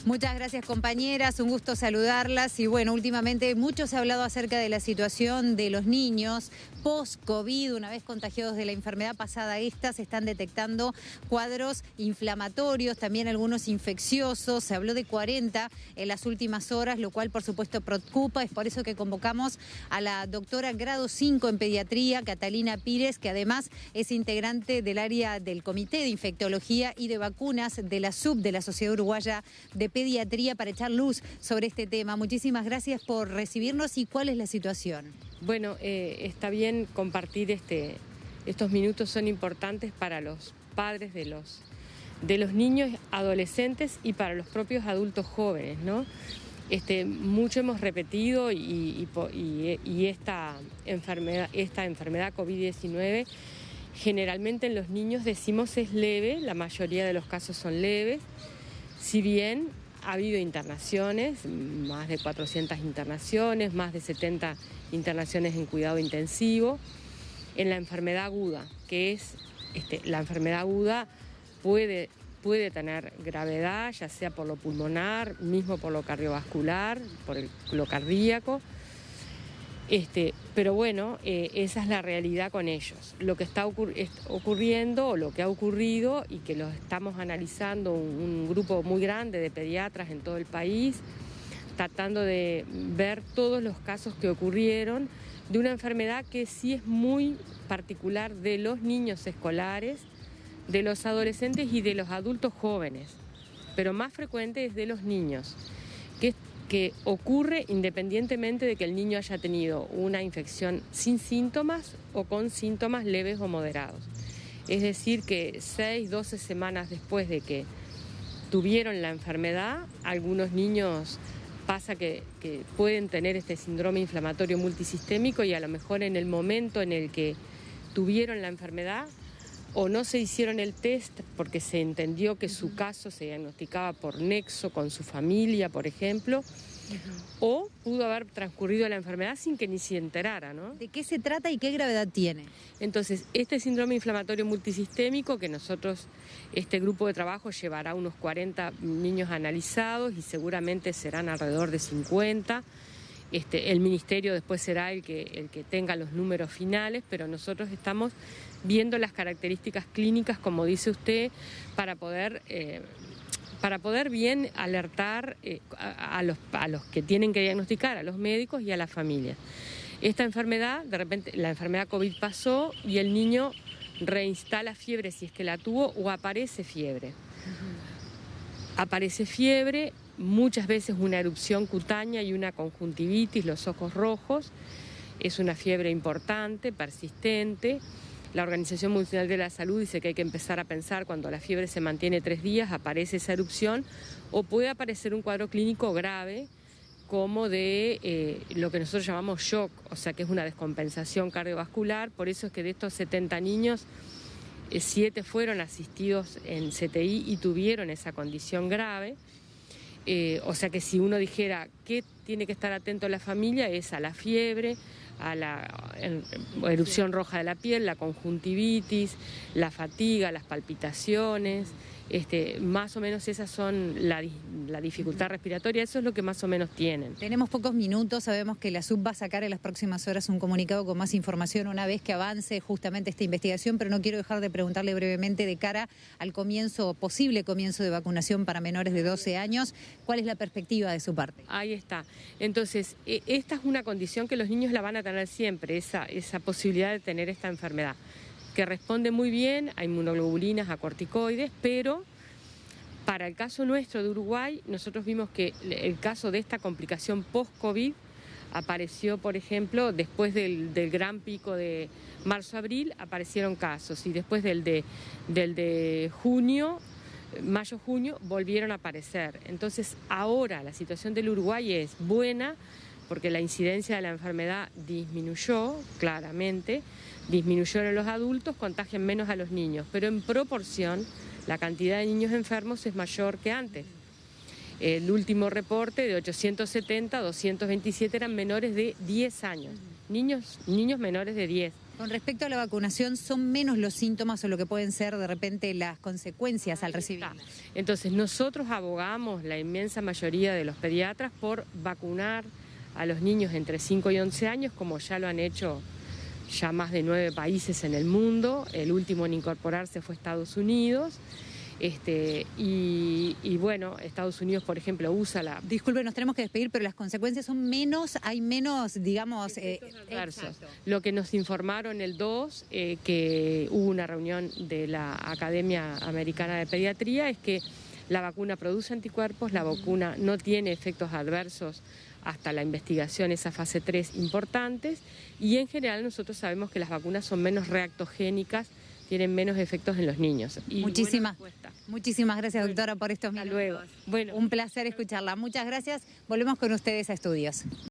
Muchas gracias, compañeras, un gusto saludarlas. Y bueno, últimamente mucho se ha hablado acerca de la situación de los niños post-COVID. Una vez contagiados de la enfermedad pasada esta, se están detectando cuadros inflamatorios, también algunos infecciosos. Se habló de 40 en las últimas horas, lo cual por supuesto preocupa. Es por eso que convocamos a la doctora grado 5 en pediatría, Catalina Pires, que además es integrante del área del Comité de Infectología y de Vacunas de la SUB, de la Sociedad Uruguaya de Pediatría, para echar luz sobre este tema. Muchísimas gracias por recibirnos. ¿Y cuál es la situación? Bueno, está bien compartir estos minutos, son importantes para los padres de los niños, adolescentes y para los propios adultos jóvenes, ¿no? Mucho hemos repetido y esta enfermedad COVID-19 generalmente en los niños decimos es leve, la mayoría de los casos son leves, si bien ha habido internaciones, más de 400 internaciones, más de 70 internaciones en cuidado intensivo. En la enfermedad aguda, que es la enfermedad aguda puede tener gravedad, ya sea por lo pulmonar, mismo por lo cardiovascular, por lo cardíaco. Pero bueno, esa es la realidad con ellos. Lo que está ocurriendo, o lo que ha ocurrido, y que lo estamos analizando un grupo muy grande de pediatras en todo el país, tratando de ver todos los casos que ocurrieron de una enfermedad que sí es muy particular de los niños escolares, de los adolescentes y de los adultos jóvenes, pero más frecuente es de los niños, que ocurre independientemente de que el niño haya tenido una infección sin síntomas o con síntomas leves o moderados. Es decir, que 6, 12 semanas después de que tuvieron la enfermedad, algunos niños pasa que pueden tener este síndrome inflamatorio multisistémico y a lo mejor en el momento en el que tuvieron la enfermedad o no se hicieron el test porque se entendió que su caso se diagnosticaba por nexo con su familia, por ejemplo, o pudo haber transcurrido la enfermedad sin que ni se enterara, ¿no? ¿De qué se trata y qué gravedad tiene? Entonces, este síndrome inflamatorio multisistémico, que nosotros, este grupo de trabajo llevará unos 40 niños analizados y seguramente serán alrededor de 50. El ministerio después será el que tenga los números finales, pero nosotros estamos viendo las características clínicas, como dice usted, para poder bien alertar a los que tienen que diagnosticar, a los médicos y a las familias. Esta enfermedad, de repente, la enfermedad COVID pasó y el niño reinstala fiebre si es que la tuvo o aparece fiebre. Aparece fiebre, muchas veces una erupción cutánea y una conjuntivitis, los ojos rojos. Es una fiebre importante, persistente. La Organización Mundial de la Salud dice que hay que empezar a pensar cuando la fiebre se mantiene 3 días, aparece esa erupción, o puede aparecer un cuadro clínico grave como de lo que nosotros llamamos shock, o sea que es una descompensación cardiovascular. Por eso es que de estos 70 niños, 7 fueron asistidos en CTI y tuvieron esa condición grave. O sea que si uno dijera qué tiene que estar atento la familia es a la fiebre, a la erupción roja de la piel, la conjuntivitis, la fatiga, las palpitaciones, más o menos esas son la dificultad respiratoria, eso es lo que más o menos tienen. Tenemos pocos minutos, sabemos que la SUB va a sacar en las próximas horas un comunicado con más información una vez que avance justamente esta investigación, pero no quiero dejar de preguntarle brevemente de cara al posible comienzo de vacunación para menores de 12 años, ¿cuál es la perspectiva de su parte? Ahí está. Entonces, esta es una condición que los niños la van a tener siempre, esa posibilidad de tener esta enfermedad, que responde muy bien a inmunoglobulinas, a corticoides, pero para el caso nuestro de Uruguay, nosotros vimos que el caso de esta complicación post-COVID apareció, por ejemplo, después del gran pico de marzo-abril, aparecieron casos, y después del de junio, mayo-junio, volvieron a aparecer. Entonces, ahora la situación del Uruguay es buena, porque la incidencia de la enfermedad disminuyó, claramente, disminuyó en los adultos, contagian menos a los niños, pero en proporción la cantidad de niños enfermos es mayor que antes. El último reporte de 870, 227 eran menores de 10 años, niños menores de 10. Con respecto a la vacunación, ¿son menos los síntomas o lo que pueden ser de repente las consecuencias al recibirla? Entonces nosotros abogamos, la inmensa mayoría de los pediatras, por vacunar a los niños entre 5 y 11 años, como ya lo han hecho ya más de 9 países en el mundo. El último en incorporarse fue Estados Unidos. Y bueno, Estados Unidos, por ejemplo, usa la... Disculpe, nos tenemos que despedir, pero las consecuencias son menos, hay menos, digamos... adversos. Lo que nos informaron el 2, que hubo una reunión de la Academia Americana de Pediatría, es que la vacuna produce anticuerpos, la vacuna no tiene efectos adversos hasta la investigación, esa fase 3 importantes, y en general nosotros sabemos que las vacunas son menos reactogénicas, tienen menos efectos en los niños. Y muchísimas gracias, doctora, por estos minutos. Hasta luego. Bueno. Un placer escucharla. Muchas gracias. Volvemos con ustedes a Estudios.